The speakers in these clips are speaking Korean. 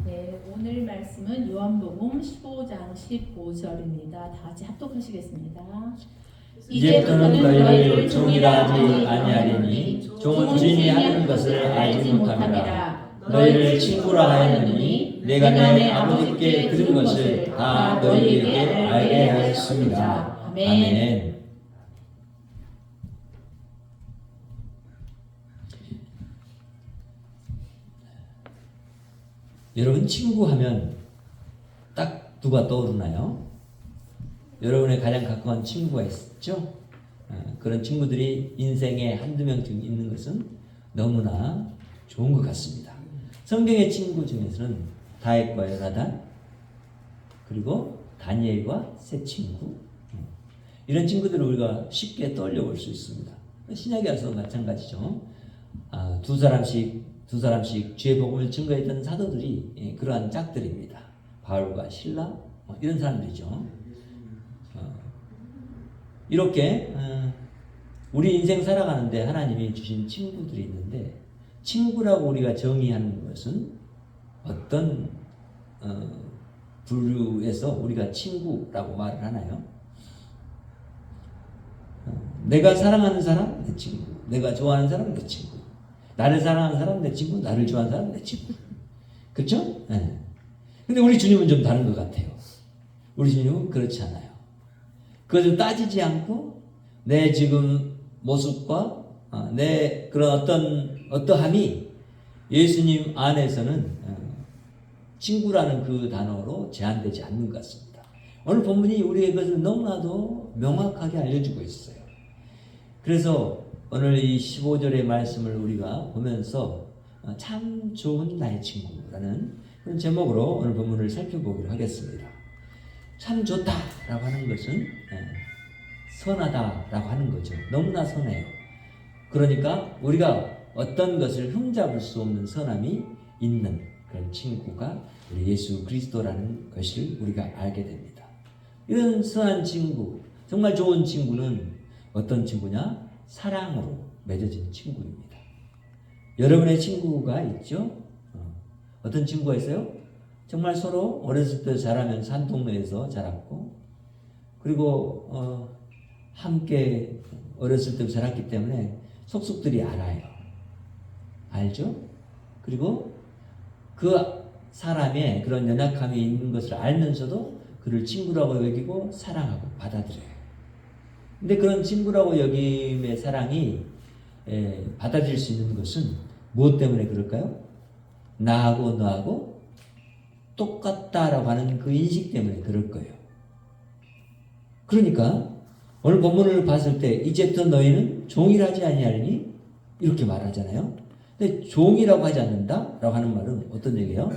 네, 오늘 말씀은 요한복음 15장 15절입니다. 다 같이 합독하시겠습니다. 이제부터는 너희를 종이라 하지 아니하리니 종은 주인이 하는 것을 알지 못함이라. 너희를 친구라 하였느니 내가 내 아버지께 들은 것을 다 너희에게 알게 하였습니다. 아멘. 여러분, 친구하면 딱 누가 떠오르나요? 여러분의 가장 가까운 친구가 있죠? 그런 친구들이 인생에 한두 명쯤 있는 것은 너무나 좋은 것 같습니다. 성경의 친구 중에서는 다윗과 요나단, 그리고 다니엘과 세 친구, 이런 친구들을 우리가 쉽게 떠올려 볼 수 있습니다. 신약에 와서도 마찬가지죠. 두 사람씩 주의 복음을 증거했던 사도들이 그러한 짝들입니다. 바울과 실라, 이런 사람들이죠. 이렇게 우리 인생 살아가는데 하나님이 주신 친구들이 있는데, 친구라고 우리가 정의하는 것은 어떤 분류에서 우리가 친구라고 말을 하나요? 내가 사랑하는 사람 내 친구, 내가 좋아하는 사람 내 친구, 나를 사랑하는 사람 내 친구, 나를 좋아하는 사람 내 친구. 그렇죠? 네. 근데 우리 주님은 좀 다른 것 같아요. 우리 주님은 그렇지 않아요. 그것을 따지지 않고 내 지금 모습과 내 그런 어떠함이 예수님 안에서는 친구라는 그 단어로 제한되지 않는 것 같습니다. 오늘 본문이 우리에게 그것을 너무나도 명확하게 알려주고 있어요. 그래서 오늘 이 15절의 말씀을 우리가 보면서 참 좋은 나의 친구라는 그런 제목으로 오늘 본문을 살펴보기로 하겠습니다. 참 좋다라고 하는 것은 선하다라고 하는 거죠. 너무나 선해요. 그러니까 우리가 어떤 것을 흠잡을 수 없는 선함이 있는 그런 친구가 우리 예수 그리스도라는 것을 우리가 알게 됩니다. 이런 선한 친구, 정말 좋은 친구는 어떤 친구냐? 사랑으로 맺어진 친구입니다. 여러분의 친구가 있죠? 어떤 친구가 있어요? 정말 서로 어렸을 때 자라면서 한 동네에서 자랐고, 그리고 함께 어렸을 때 자랐기 때문에 속속들이 알아요. 알죠? 그리고 그 사람의 그런 연약함이 있는 것을 알면서도 그를 친구라고 여기고 사랑하고 받아들여요. 근데 그런 친구라고 여김의 사랑이 받아들일 수 있는 것은 무엇 때문에 그럴까요? 나하고 너하고 똑같다라고 하는 그 인식 때문에 그럴 거예요. 그러니까 오늘 본문을 봤을 때 이제부터 너희는 종이라지 아니하리니 이렇게 말하잖아요. 근데 종이라고 하지 않는다라고 하는 말은 어떤 얘기예요?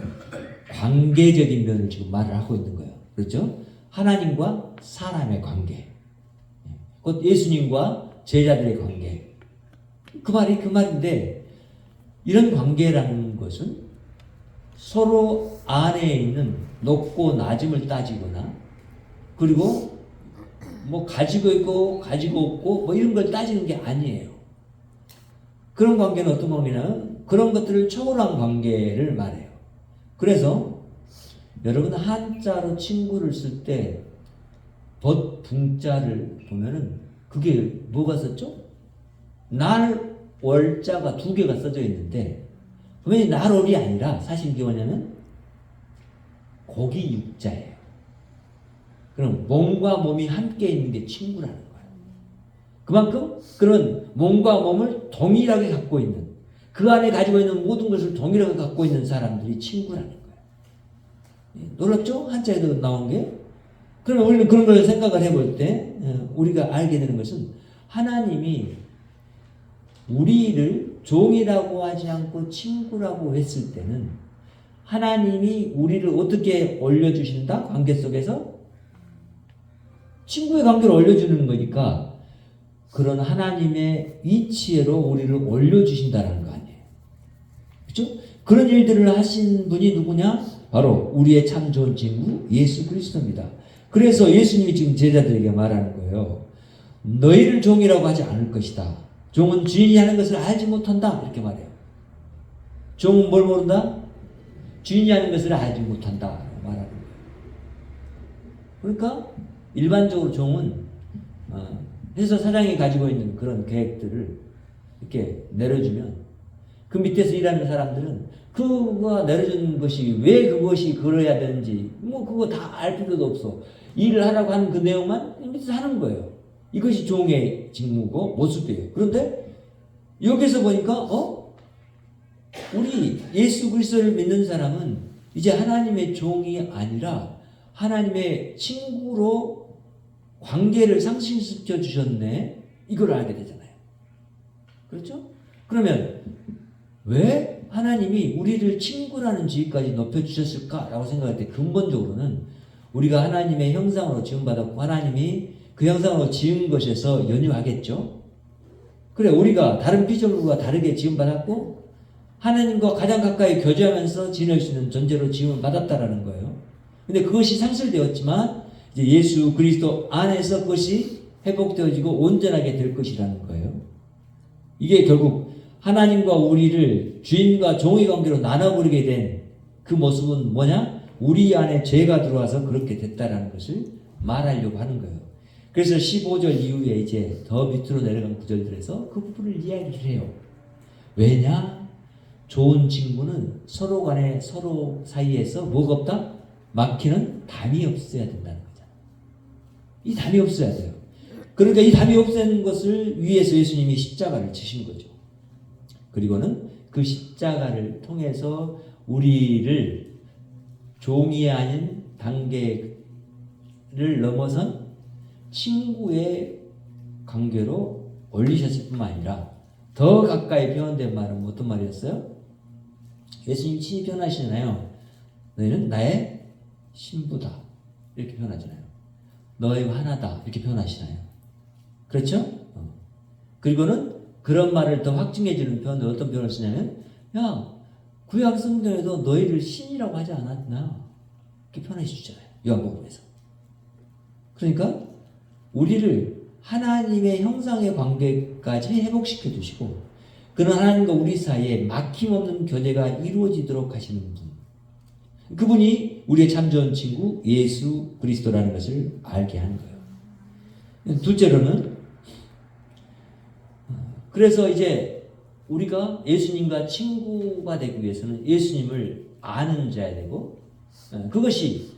관계적인 면을 지금 말을 하고 있는 거예요. 그렇죠? 하나님과 사람의 관계, 곧 예수님과 제자들의 관계. 그 말인데, 이런 관계라는 것은 서로 안에 있는 높고 낮음을 따지거나, 그리고 뭐 가지고 있고 가지고 없고 뭐 이런 걸 따지는 게 아니에요. 그런 관계는 어떤 관계냐면 그런 것들을 초월한 관계를 말해요. 그래서 여러분 한자로 친구를 쓸 때 붕자를 보면은 그게 뭐가 썼죠? 날 월자가 두 개가 써져 있는데, 그러면 날월이 아니라 사실 이게 뭐냐면 고기 육자예요. 그럼 몸과 몸이 함께 있는 게 친구라는 거예요. 그만큼 그런 몸과 몸을 동일하게 갖고 있는, 그 안에 가지고 있는 모든 것을 동일하게 갖고 있는 사람들이 친구라는 거예요. 놀랍죠? 한자에도 나온 게. 그러면 우리는 그런 걸 생각을 해볼 때 우리가 알게 되는 것은 하나님이 우리를 종이라고 하지 않고 친구라고 했을 때는 하나님이 우리를 어떻게 올려주신다? 관계 속에서 친구의 관계를 올려주는 거니까 그런 하나님의 위치로 우리를 올려주신다는 거 아니에요. 그렇죠? 그런 일들을 하신 분이 누구냐? 바로 우리의 참 좋은 친구 예수 그리스도입니다. 그래서 예수님이 지금 제자들에게 말하는 거예요. 너희를 종이라고 하지 않을 것이다. 종은 주인이 하는 것을 알지 못한다. 이렇게 말해요. 종은 뭘 모른다? 주인이 하는 것을 알지 못한다 말하는 거예요. 그러니까 일반적으로 종은 회사 사장이 가지고 있는 그런 계획들을 이렇게 내려주면 그 밑에서 일하는 사람들은 그거 내려준 것이 왜 그것이 그래야 되는지 뭐 그거 다 알 필요도 없어. 일을 하라고 하는 그 내용만 밑에서 하는 거예요. 이것이 종의 직무고 모습이에요. 그런데 여기서 보니까 우리 예수 그리스도를 믿는 사람은 이제 하나님의 종이 아니라 하나님의 친구로 관계를 상승시켜 주셨네. 이걸 알게 되잖아요. 그렇죠? 그러면 왜 하나님이 우리를 친구라는 지위까지 높여주셨을까라고 생각할 때 근본적으로는 우리가 하나님의 형상으로 지음받았고 하나님이 그 형상으로 지은 것에서 연유하겠죠. 그래, 우리가 다른 피조물과 다르게 지음받았고 하나님과 가장 가까이 교제하면서 지낼 수 있는 존재로 지음을 받았다라는 거예요. 근데 그것이 상실되었지만 이제 예수 그리스도 안에서 그것이 회복되어지고 온전하게 될 것이라는 거예요. 이게 결국 하나님과 우리를 주인과 종의 관계로 나눠버리게 된 그 모습은 뭐냐? 우리 안에 죄가 들어와서 그렇게 됐다라는 것을 말하려고 하는 거예요. 그래서 15절 이후에 이제 더 밑으로 내려간 구절들에서 그 부분을 이야기를 해요. 왜냐? 좋은 친구는 서로 간에 서로 사이에서 뭐가 없다? 막히는 담이 없어야 된다는 거잖아요. 이 담이 없어야 돼요. 그러니까 이 담이 없애는 것을 위해서 예수님이 십자가를 지신 거죠. 그리고는 그 십자가를 통해서 우리를 종이 아닌 단계를 넘어선 친구의 관계로 올리셨을 뿐만 아니라 더 가까이 표현된 말은 어떤 말이었어요? 예수님 친히 표현하시잖아요. 너희는 나의 신부다 이렇게 표현하잖아요. 너희와 하나다 이렇게 표현하시나요? 그렇죠? 그리고는 그런 말을 더 확증해주는 표현도 어떤 표현을 쓰냐면 야 구약 성경에도 너희를 신이라고 하지 않았나 이렇게 표현해 주잖아요. 요한복음에서. 그러니까 우리를 하나님의 형상의 관계까지 회복시켜 주시고 그런 하나님과 우리 사이에 막힘없는 교제가 이루어지도록 하시는 분, 그분이 우리의 참 좋은 친구 예수 그리스도라는 것을 알게 하는 거예요. 둘째로는 그래서 이제 우리가 예수님과 친구가 되기 위해서는 예수님을 아는 자야 되고 그것이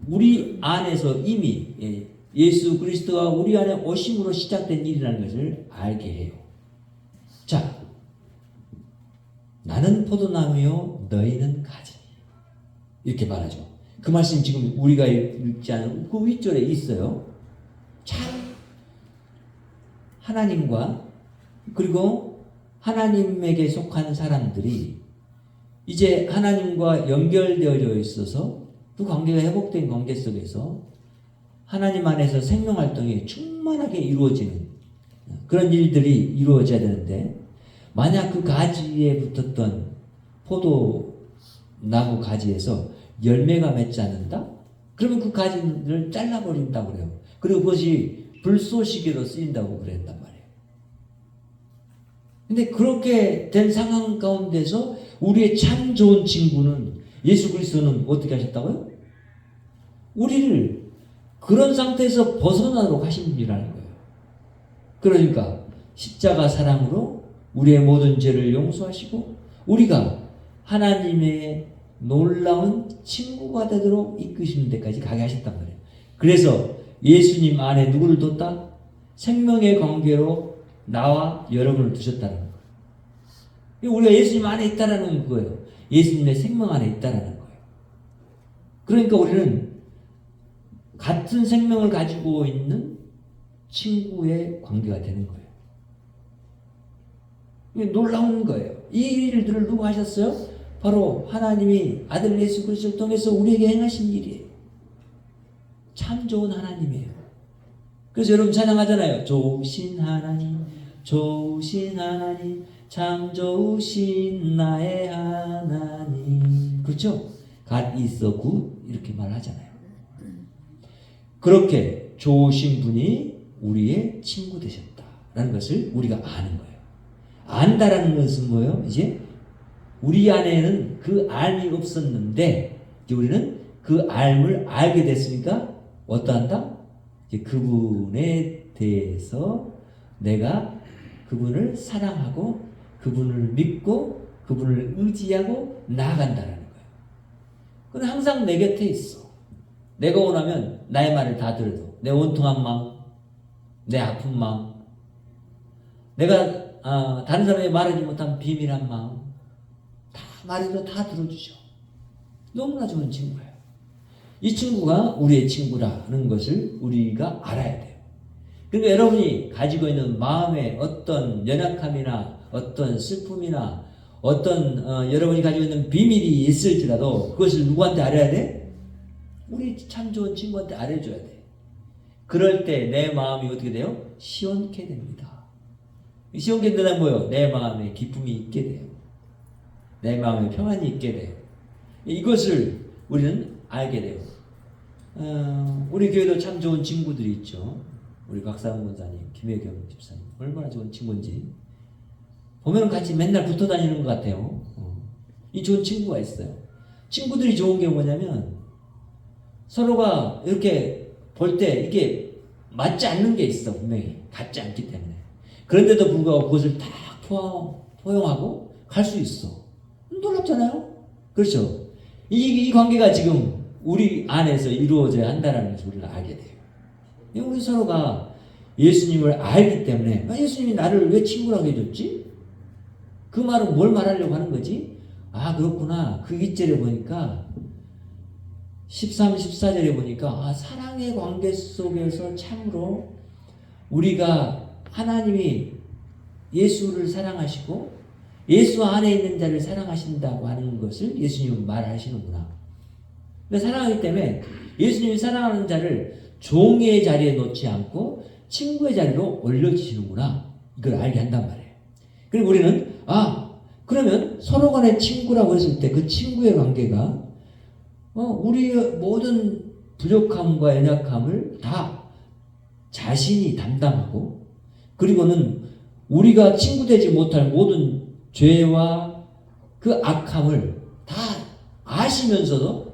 우리 안에서 이미 예수 그리스도가 우리 안에 오심으로 시작된 일이라는 것을 알게 해요. 자, 나는 포도나무요 너희는 가지 이렇게 말하죠. 그 말씀 지금 우리가 읽지 않은 그 윗절에 있어요. 참 하나님과 그리고 하나님에게 속한 사람들이 이제 하나님과 연결되어져 있어서 그 관계가 회복된 관계 속에서 하나님 안에서 생명활동이 충만하게 이루어지는 그런 일들이 이루어져야 되는데 만약 그 가지에 붙었던 포도나무 가지에서 열매가 맺지 않는다? 그러면 그 가지를 잘라버린다고 그래요. 그리고 그것이 불쏘시개로 쓰인다고 그랬단 말이에요. 근데 그렇게 된 상황 가운데서 우리의 참 좋은 친구는 예수 그리스도는 어떻게 하셨다고요? 우리를 그런 상태에서 벗어나도록 하신 분이라는 거예요. 그러니까 십자가 사랑으로 우리의 모든 죄를 용서하시고 우리가 하나님의 놀라운 친구가 되도록 이끄시는 데까지 가게 하셨단 말이에요. 그래서 예수님 안에 누구를 뒀다? 생명의 관계로 나와 여러분을 두셨다는 거예요. 우리가 예수님 안에 있다라는 거예요. 예수님의 생명 안에 있다라는 거예요. 그러니까 우리는 같은 생명을 가지고 있는 친구의 관계가 되는 거예요. 이게 놀라운 거예요. 이 일들을 누가 하셨어요? 바로 하나님이 아들 예수 그리스도를 통해서 우리에게 행하신 일이에요. 참 좋은 하나님이에요. 그래서 여러분 찬양하잖아요. 좋으신 하나님, 좋으신 하나님, 참 좋으신 나의 하나님. 그렇죠? God is so good 이렇게 말하잖아요. 그렇게 좋으신 분이 우리의 친구 되셨다라는 것을 우리가 아는 거예요. 안다라는 것은 뭐예요? 이제 우리 안에는 그 알미 없었는데 이제 우리는 그 알을 알게 됐으니까 어떠한다? 이제 그분에 대해서 내가 그분을 사랑하고 그분을 믿고 그분을 의지하고 나아간다라는 거예요. 그건 항상 내 곁에 있어. 내가 원하면 나의 말을 다 들어도 내 원통한 마음, 내 아픈 마음, 내가 다른 사람에게 말하지 못한 비밀한 마음 다 말해도 다 들어주죠. 너무나 좋은 친구예요. 이 친구가 우리의 친구라는 것을 우리가 알아야 돼요. 그러니까 여러분이 가지고 있는 마음의 어떤 연약함이나 어떤 슬픔이나 어떤 여러분이 가지고 있는 비밀이 있을지라도 그것을 누구한테 알아야 돼? 우리 참 좋은 친구한테 알려줘야 돼. 그럴 때 내 마음이 어떻게 돼요? 시원케 됩니다. 시원케 된다는 뭐예요? 내 마음에 기쁨이 있게 돼요. 내 마음에 평안이 있게 돼요. 이것을 우리는 알게 돼요. 우리 교회도 참 좋은 친구들이 있죠. 우리 박상훈 권사님, 김혜경 집사님 얼마나 좋은 친구인지 보면 같이 맨날 붙어 다니는 것 같아요. 이 좋은 친구가 있어요. 친구들이 좋은 게 뭐냐면 서로가 이렇게 볼 때 이게 맞지 않는 게 있어. 분명히 같지 않기 때문에. 그런데도 불구하고 그것을 다 포용하고 갈 수 있어. 놀랍잖아요. 그렇죠. 이 관계가 지금 우리 안에서 이루어져야 한다는 것을 우리는 알게 돼요. 우리 서로가 예수님을 알기 때문에 예수님이 나를 왜 친구라고 해줬지? 그 말은 뭘 말하려고 하는 거지? 아 그렇구나. 그 2절에 보니까 13, 14절에 보니까 사랑의 관계 속에서 참으로 우리가 하나님이 예수를 사랑하시고 예수 안에 있는 자를 사랑하신다고 하는 것을 예수님은 말하시는구나. 사랑하기 때문에 예수님이 사랑하는 자를 종의 자리에 놓지 않고 친구의 자리로 올려주시는구나. 이걸 알게 한단 말이에요. 그리고 우리는 그러면 서로 간에 친구라고 했을 때 그 친구의 관계가 우리의 모든 부족함과 연약함을 다 자신이 담당하고 그리고는 우리가 친구 되지 못할 모든 죄와 그 악함을 다 아시면서도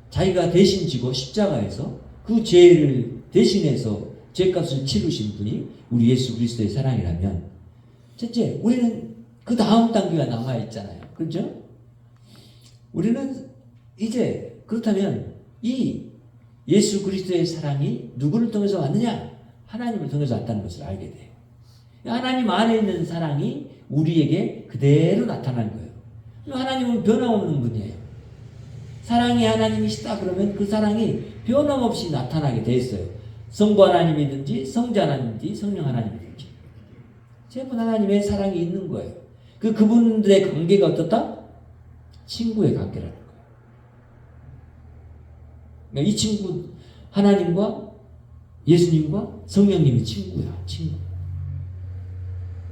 자기가 대신 지고 십자가에서 그 죄를 대신해서 죄값을 치르신 분이 우리 예수 그리스도의 사랑이라면 첫째 우리는 그 다음 단계가 남아있잖아요. 그렇죠? 우리는 이제 그렇다면 이 예수 그리스도의 사랑이 누구를 통해서 왔느냐? 하나님을 통해서 왔다는 것을 알게 돼요. 하나님 안에 있는 사랑이 우리에게 그대로 나타난 거예요. 하나님은 변함없는 분이에요. 사랑이 하나님이시다 그러면 그 사랑이 변함없이 나타나게 돼 있어요. 성부 하나님이든지 성자 하나님이든지 성령 하나님이든지 제분 하나님의 사랑이 있는 거예요. 그분들의 관계가 어떻다? 친구의 관계라는 거예요. 그러니까 이 친구 하나님과 예수님과 성령님이 친구야. 친구.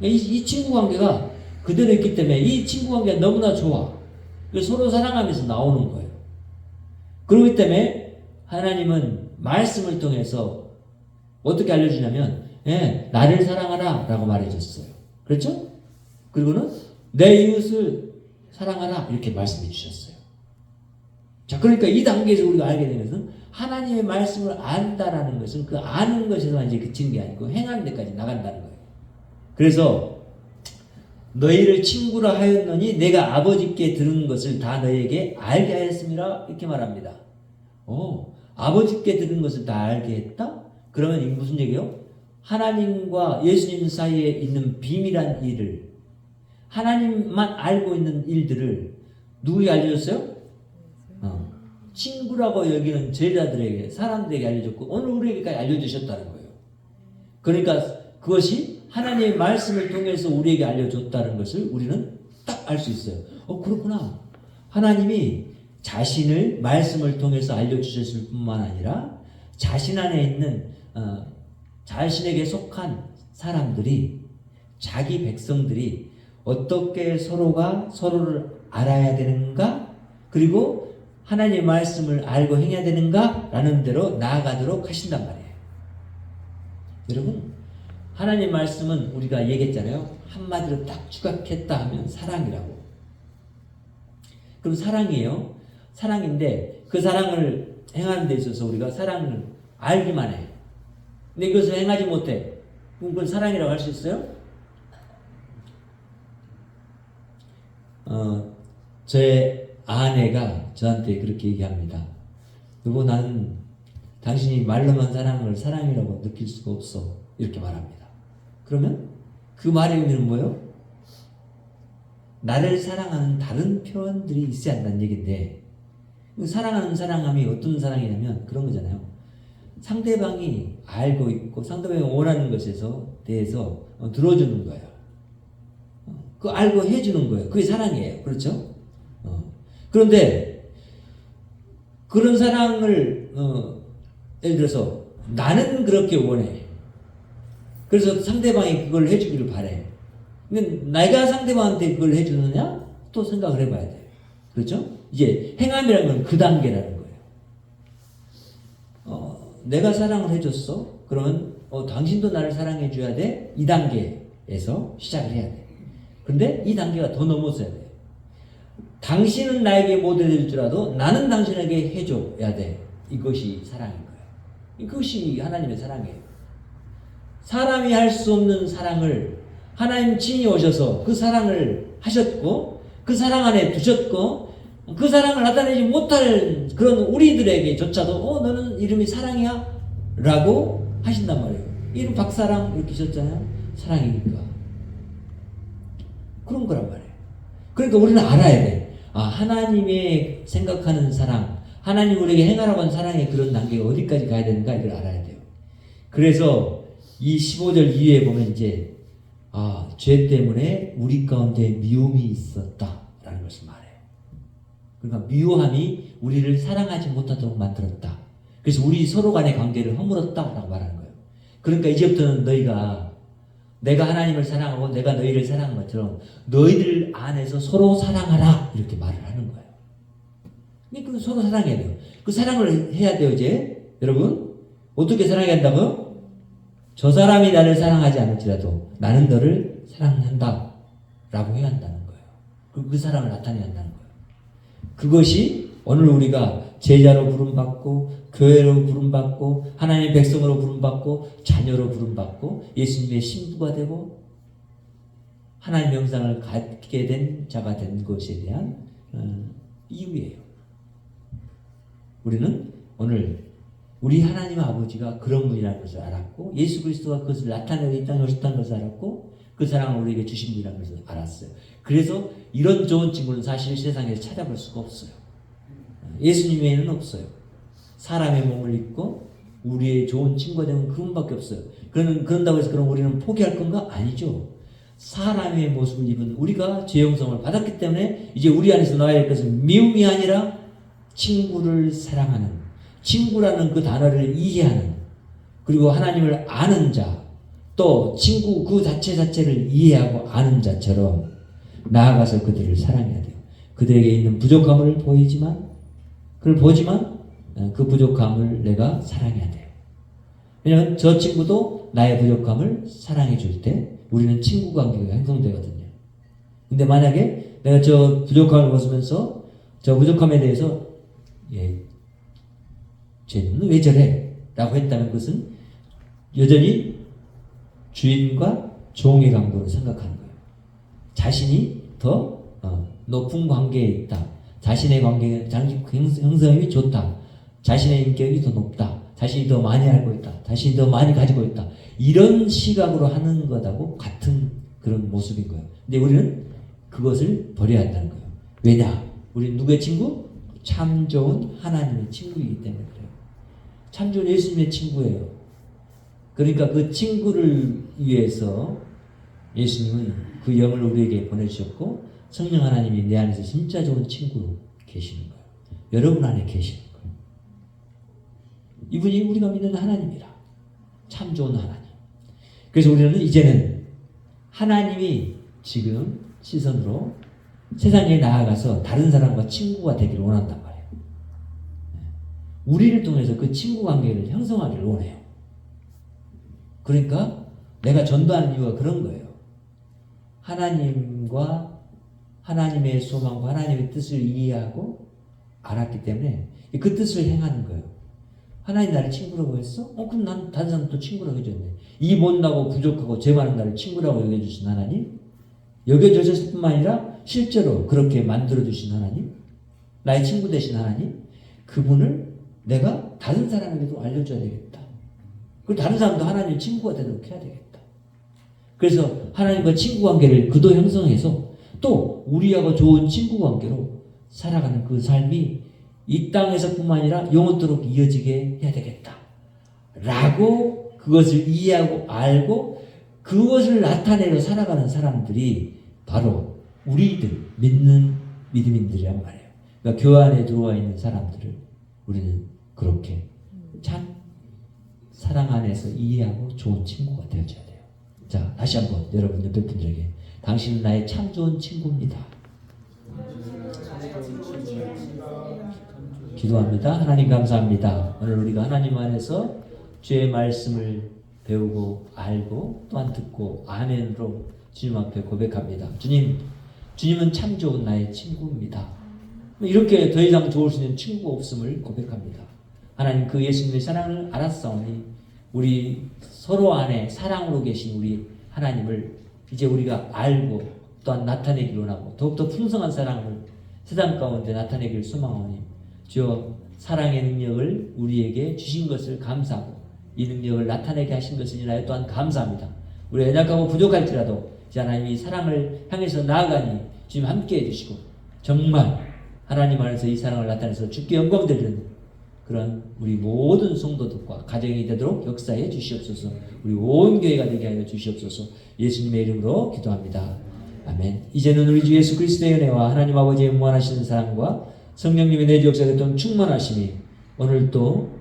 이 친구 관계가 그대로 있기 때문에 이 친구 관계가 너무나 좋아. 서로 사랑하면서 나오는 거예요. 그렇기 때문에 하나님은 말씀을 통해서 어떻게 알려주냐면 나를 사랑하라 라고 말해줬어요. 그렇죠? 그리고는 내 이웃을 사랑하라 이렇게 말씀해 주셨어요. 자, 그러니까 이 단계에서 우리가 알게 되는 것은 하나님의 말씀을 안다라는 것은 그 아는 것에서만 이제 그치는 게 아니고 행하는 데까지 나간다는 거예요. 그래서 너희를 친구라 하였노니 내가 아버지께 들은 것을 다 너희에게 알게 하였습니다. 이렇게 말합니다. 아버지께 들은 것을 다 알게 했다? 그러면 이게 무슨 얘기예요? 하나님과 예수님 사이에 있는 비밀한 일을 하나님만 알고 있는 일들을 누구에게 알려줬어요? 친구라고 여기는 제자들에게 사람들에게 알려줬고 오늘 우리에게까지 알려주셨다는 거예요. 그러니까 그것이 하나님의 말씀을 통해서 우리에게 알려줬다는 것을 우리는 딱 알 수 있어요. 그렇구나. 하나님이 자신을 말씀을 통해서 알려주셨을 뿐만 아니라 자신 안에 있는 자신에게 속한 사람들이 자기 백성들이 어떻게 서로가 서로를 알아야 되는가 그리고 하나님의 말씀을 알고 행해야 되는가 라는 대로 나아가도록 하신단 말이에요. 여러분 하나님의 말씀은 우리가 얘기했잖아요. 한마디로 딱 추각했다 하면 사랑이라고. 그럼 사랑이에요. 사랑인데 그 사랑을 행하는 데 있어서 우리가 사랑을 알기만 해. 근데 이것을 행하지 못해. 그럼 그건 사랑이라고 할 수 있어요? 제 아내가 저한테 그렇게 얘기합니다. 여보, 나는 당신이 말로만 사랑을 사랑이라고 느낄 수가 없어. 이렇게 말합니다. 그러면 그 말의 의미는 뭐예요? 나를 사랑하는 다른 표현들이 있어야 한다는 얘기인데, 사랑하는 사랑함이 어떤 사랑이냐면 그런 거잖아요. 상대방이 알고 있고 상대방이 원하는 것에서 대해서 들어주는 거예요. 그 알고 해주는 거예요. 그게 사랑이에요. 그렇죠? 그런데 그런 사랑을 예를 들어서 나는 그렇게 원해. 그래서 상대방이 그걸 해주기를 바래. 근데 내가 상대방한테 그걸 해주느냐? 또 생각을 해봐야 돼요. 그렇죠? 이제 행함이라는 건 그 단계라는 거예요. 내가 사랑을 해줬어? 그러면 당신도 나를 사랑해줘야 돼? 이 단계에서 시작을 해야 돼. 근데 이 단계가 더 넘어서야 돼. 당신은 나에게 못 해줄지라도 나는 당신에게 해줘야 돼. 이것이 사랑인 거예요. 이것이 하나님의 사랑이에요. 사람이 할 수 없는 사랑을 하나님 친히 오셔서 그 사랑을 하셨고 그 사랑 안에 두셨고 그 사랑을 나타내지 못할 그런 우리들에게조차도 너는 이름이 사랑이야? 라고 하신단 말이에요. 이름 박사랑 이렇게 하셨잖아요. 사랑이니까. 그런 거란 말이에요. 그러니까 우리는 알아야 돼. 하나님의 생각하는 사랑, 하나님 우리에게 행하라고 한 사랑의 그런 단계가 어디까지 가야 되는가 이걸 알아야 돼요. 그래서 이 15절 이후에 보면 이제 죄 때문에 우리 가운데 미움이 있었다라는 것을 말해요. 그러니까 미워함이 우리를 사랑하지 못하도록 만들었다. 그래서 우리 서로 간의 관계를 허물었다라고 말하는 거예요. 그러니까 이제부터는 너희가 내가 하나님을 사랑하고 내가 너희를 사랑한 것처럼 너희들 안에서 서로 사랑하라 이렇게 말을 하는 거예요. 그러니까 서로 사랑해야 돼요. 그 사랑을 해야 돼요. 이제 여러분 어떻게 사랑해야 한다고요? 저 사람이 나를 사랑하지 않을지라도 나는 너를 사랑한다 라고 해야 한다는 거예요. 그 사랑을 나타내야 한다는 거예요. 그것이 오늘 우리가 제자로 부름받고 교회로 부름받고 하나님의 백성으로 부름받고 자녀로 부름받고 예수님의 신부가 되고 하나님의 형상을 갖게 된 자가 된 것에 대한 이유예요. 우리는 오늘 우리 하나님 아버지가 그런 분이라는 것을 알았고 예수 그리스도가 그것을 나타내고 이 땅에 오셨다는 것을 알았고 그 사랑을 우리에게 주신 분이라는 것을 알았어요. 그래서 이런 좋은 친구는 사실 세상에서 찾아볼 수가 없어요. 예수님 외에는 없어요. 사람의 몸을 입고 우리의 좋은 친구가 되면 그분밖에 없어요. 그런다고 해서 그럼 우리는 포기할 건가? 아니죠. 사람의 모습을 입은 우리가 죄 용서를 받았기 때문에 이제 우리 안에서 나와야 할 것은 미움이 아니라 친구를 사랑하는, 친구라는 그 단어를 이해하는, 그리고 하나님을 아는 자, 또 친구 그 자체를 이해하고 아는 자처럼 나아가서 그들을 사랑해야 돼요. 그들에게 있는 부족함을 보이지만 그걸 보지만 그 부족함을 내가 사랑해야 돼요. 왜냐하면 저 친구도 나의 부족함을 사랑해 줄 때 우리는 친구 관계가 형성되거든요. 근데 만약에 내가 저 부족함을 벗으면서 저 부족함에 대해서 쟤는 왜 저래? 라고 했다면 그것은 여전히 주인과 종의 강도로 생각하는 거예요. 자신이 더 높은 관계에 있다. 자신의 관계, 형성이 좋다. 자신의 인격이 더 높다. 자신이 더 많이 알고 있다. 자신이 더 많이 가지고 있다. 이런 시각으로 하는 것하고 같은 그런 모습인 거예요. 근데 우리는 그것을 버려야 한다는 거예요. 왜냐? 우리는 누구의 친구? 참 좋은 하나님의 친구이기 때문에 그래요. 참 좋은 예수님의 친구예요. 그러니까 그 친구를 위해서 예수님은 그 영을 우리에게 보내주셨고 성령 하나님이 내 안에서 진짜 좋은 친구로 계시는 거예요. 여러분 안에 계시는 거예요. 이분이 우리가 믿는 하나님이라. 참 좋은 하나님. 그래서 우리는 이제는 하나님이 지금 시선으로 세상에 나아가서 다른 사람과 친구가 되기를 원한단 말이에요. 우리를 통해서 그 친구 관계를 형성하기를 원해요. 그러니까 내가 전도하는 이유가 그런 거예요. 하나님의 소망과 하나님의 뜻을 이해하고 알았기 때문에 그 뜻을 행하는 거예요. 하나님 나를 친구라고 했어? 그럼 난 다른 사람도 친구라고 해줬네. 이 못나고 부족하고 죄 많은 나를 친구라고 여겨주신 하나님, 여겨주셨을 뿐만 아니라 실제로 그렇게 만들어주신 하나님, 나의 친구 되신 하나님, 그분을 내가 다른 사람에게도 알려줘야 되겠다. 그리고 다른 사람도 하나님의 친구가 되도록 해야 되겠다. 그래서 하나님과 친구 관계를 그도 형성해서 또 우리하고 좋은 친구 관계로 살아가는 그 삶이 이 땅에서뿐만 아니라 영원토록 이어지게 해야 되겠다 라고 그것을 이해하고 알고 그것을 나타내려 살아가는 사람들이 바로 우리들 믿는 믿음인들이란 말이에요. 그러니까 교회 안에 들어와 있는 사람들을 우리는 그렇게 참 사랑 안에서 이해하고 좋은 친구가 되어줘야 돼요. 자, 다시 한번 여러분 옆에 분들에게 당신은 나의 참 좋은 친구입니다. 기도합니다. 하나님 감사합니다. 오늘 우리가 하나님 안에서 주의 말씀을 배우고 알고 또한 듣고 아멘으로 주님 앞에 고백합니다. 주님은 참 좋은 나의 친구입니다. 이렇게 더 이상 좋을 수 있는 친구가 없음을 고백합니다. 하나님 그 예수님의 사랑을 알았사오니 우리 서로 안에 사랑으로 계신 우리 하나님을 이제 우리가 알고 또한 나타내기로 원하고 더욱더 풍성한 사랑을 세상 가운데 나타내기를 소망하오니 주여 사랑의 능력을 우리에게 주신 것을 감사하고 이 능력을 나타내게 하신 것을 인하여 또한 감사합니다. 우리가 연약하고 부족할지라도 이제 하나님이 사랑을 향해서 나아가니 주님 함께 해주시고 정말 하나님 안에서 이 사랑을 나타내서 주께 영광 드리는 그런 우리 모든 성도들과 가정이 되도록 역사해 주시옵소서. 우리 온 교회가 되게 하여 주시옵소서. 예수님의 이름으로 기도합니다. 아멘. 이제는 우리 주 예수 그리스도의 은혜와 하나님 아버지의 무한하신 사랑과 성령님의 내주 역사에 또 충만하시니 오늘도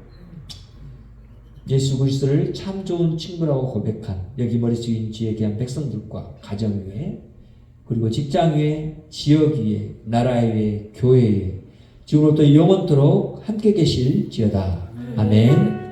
예수 그리스도를 참 좋은 친구라고 고백한 여기 머리 숙인 주의 귀한 백성들과 가정 위에 그리고 직장 위에 지역 위에 나라 위에 교회 위에 지금부터 영원토록 함께 계실지어다. 아멘.